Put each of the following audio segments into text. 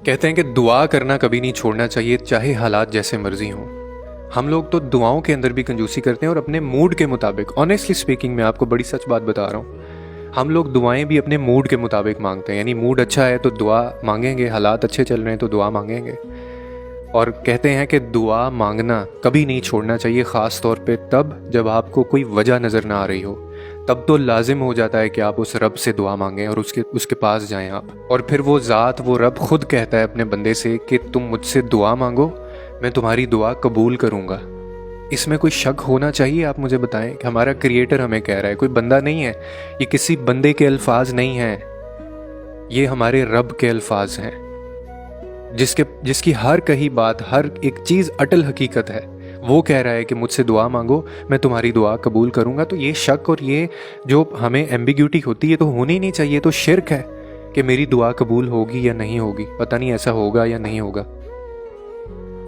कहते हैं कि दुआ करना कभी नहीं छोड़ना चाहिए, चाहे हालात जैसे मर्जी हों। हम लोग तो दुआओं के अंदर भी कंजूसी करते हैं और अपने मूड के मुताबिक। ऑनेस्टली स्पीकिंग, मैं आपको बड़ी सच बात बता रहा हूँ, हम लोग दुआएं भी अपने मूड के मुताबिक मांगते हैं। यानी मूड अच्छा है तो दुआ मांगेंगे, हालात अच्छे चल रहे हैं तो दुआ मांगेंगे। और कहते हैं कि दुआ मांगना कभी नहीं छोड़ना चाहिए, ख़ास तौर पे तब जब आपको कोई वजह नज़र ना आ रही हो। तब तो लाजिम हो जाता है कि आप उस रब से दुआ मांगें और उसके पास जाएं आप। और फिर वो ज़ात, वो रब खुद कहता है अपने बंदे से कि तुम मुझसे दुआ मांगो, मैं तुम्हारी दुआ कबूल करूँगा। इसमें कोई शक होना चाहिए? आप मुझे बताएं कि हमारा क्रिएटर हमें कह रहा है, कोई बंदा नहीं है, ये किसी बंदे के अल्फाज नहीं हैं, ये हमारे रब के अल्फाज हैं, जिसकी हर कही बात, हर एक चीज़ अटल हकीकत है। वो कह रहा है कि मुझसे दुआ मांगो, मैं तुम्हारी दुआ कबूल करूँगा। तो ये शक और ये जो हमें एम्बिग्यूटी होती है तो होनी नहीं चाहिए। तो शिर्क है कि मेरी दुआ कबूल होगी या नहीं होगी, पता नहीं ऐसा होगा या नहीं होगा।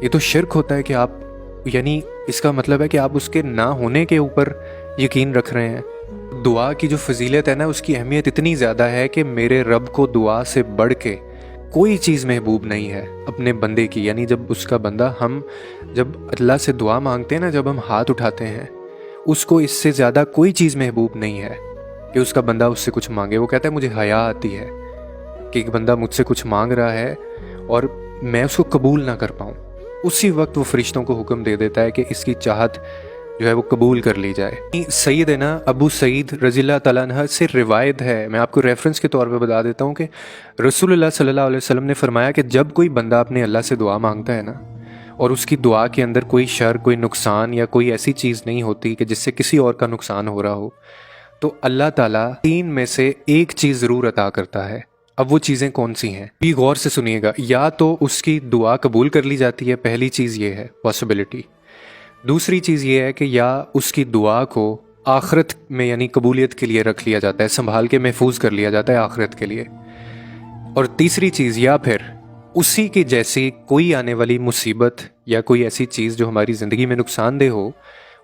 ये तो शिर्क होता है कि आप, यानी इसका मतलब है कि आप उसके ना होने के ऊपर यकीन रख रहे हैं। दुआ की जो फजीलत है ना, उसकी अहमियत इतनी ज़्यादा है कि मेरे रब को दुआ से बढ़ के कोई चीज़ महबूब नहीं है अपने बंदे की। यानी जब उसका बंदा, हम जब अल्लाह से दुआ मांगते हैं ना, जब हम हाथ उठाते हैं, उसको इससे ज़्यादा कोई चीज़ महबूब नहीं है कि उसका बंदा उससे कुछ मांगे। वो कहता है मुझे हया आती है कि एक बंदा मुझसे कुछ मांग रहा है और मैं उसको कबूल ना कर पाऊँ। उसी वक्त वो फरिश्तों को हुक्म दे देता है कि इसकी चाहत जो है वो कबूल कर ली जाए। सैयदना अबू सईद रज़ियल्लाहु तआला अन्हु से रिवायत है, मैं आपको रेफरेंस के तौर पे बता देता हूँ, कि रसूलुल्लाह सल्लल्लाहु अलैहि वसल्लम ने फरमाया कि जब कोई बंदा अपने अल्लाह से दुआ मांगता है ना, और उसकी दुआ के अंदर कोई शर, कोई नुकसान या कोई ऐसी चीज़ नहीं होती कि जिससे किसी और का नुकसान हो रहा हो, तो अल्लाह ताला 3 में से एक चीज़ ज़रूर अता करता है। अब वो चीज़ें कौन सी हैं, भी गौर से सुनिएगा। या तो उसकी दुआ कबूल कर ली जाती है, पहली चीज़ ये है पॉसिबिलिटी। दूसरी चीज़ ये है कि या उसकी दुआ को आखिरत में, यानी कबूलियत के लिए रख लिया जाता है, संभाल के महफूज कर लिया जाता है आखिरत के लिए। और तीसरी चीज़, या फिर उसी की जैसी कोई आने वाली मुसीबत या कोई ऐसी चीज़ जो हमारी ज़िंदगी में नुकसानदेह हो,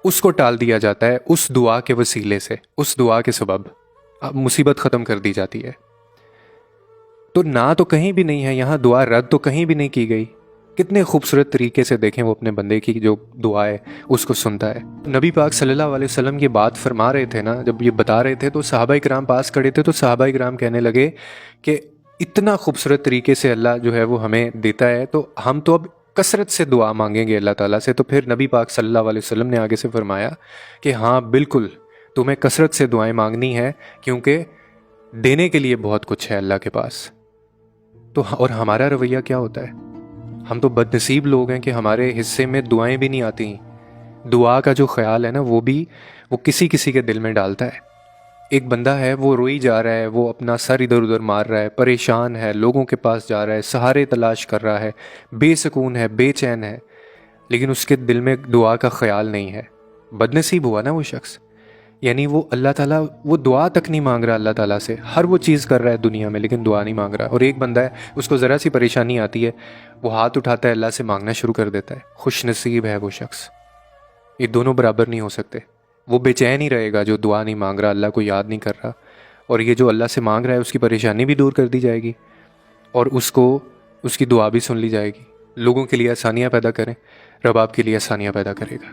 उसको टाल दिया जाता है उस दुआ के वसीले से, उस दुआ के सबब मुसीबत ख़त्म कर दी जाती है। तो ना तो कहीं भी नहीं है यहाँ दुआ रद्द, तो कहीं भी नहीं की गई। कितने खूबसूरत तरीके से देखें वो अपने बंदे की जो दुआ है उसको सुनता है। नबी पाक सल्लल्लाहु अलैहि वसल्लम ये बात फरमा रहे थे ना, जब ये बता रहे थे तो सहाबा इकराम पास खड़े थे, तो सहाबा इकराम कहने लगे कि इतना खूबसूरत तरीके से अल्लाह जो है वो हमें देता है, तो हम तो अब कसरत से दुआ मांगेंगे अल्लाह ताला से। तो फिर नबी पाक सल्लल्लाहु अलैहि वसल्लम ने आगे से फरमाया कि हाँ बिल्कुल, तुम्हें कसरत से दुआएं मांगनी है, क्योंकि देने के लिए बहुत कुछ है अल्लाह के पास। तो और हमारा रवैया क्या होता है? हम तो बदनसीब लोग हैं कि हमारे हिस्से में दुआएं भी नहीं आती। दुआ का जो ख्याल है ना, वो किसी किसी के दिल में डालता है। एक बंदा है, वो रोई जा रहा है, वो अपना सर इधर उधर मार रहा है, परेशान है, लोगों के पास जा रहा है, सहारे तलाश कर रहा है, बेसुकून है, बेचैन है, लेकिन उसके दिल में दुआ का ख्याल नहीं है। बदनसीब हुआ ना वो शख्स। यानी वो अल्लाह ताला, वो दुआ तक नहीं मांग रहा अल्लाह ताला से, हर वो चीज़ कर रहा है दुनिया में लेकिन दुआ नहीं मांग रहा। और एक बंदा है, उसको ज़रा सी परेशानी आती है, वो हाथ उठाता है, अल्लाह से मांगना शुरू कर देता है। खुश नसीब है वो शख्स। ये दोनों बराबर नहीं हो सकते। वो बेचैन ही रहेगा जो दुआ नहीं मांग रहा, अल्लाह को याद नहीं कर रहा, और ये जो अल्लाह से मांग रहा है उसकी परेशानी भी दूर कर दी जाएगी और उसकी दुआ भी सुन ली जाएगी। लोगों के लिए आसानियाँ पैदा करें, रब आपके लिए आसानियाँ पैदा करेगा।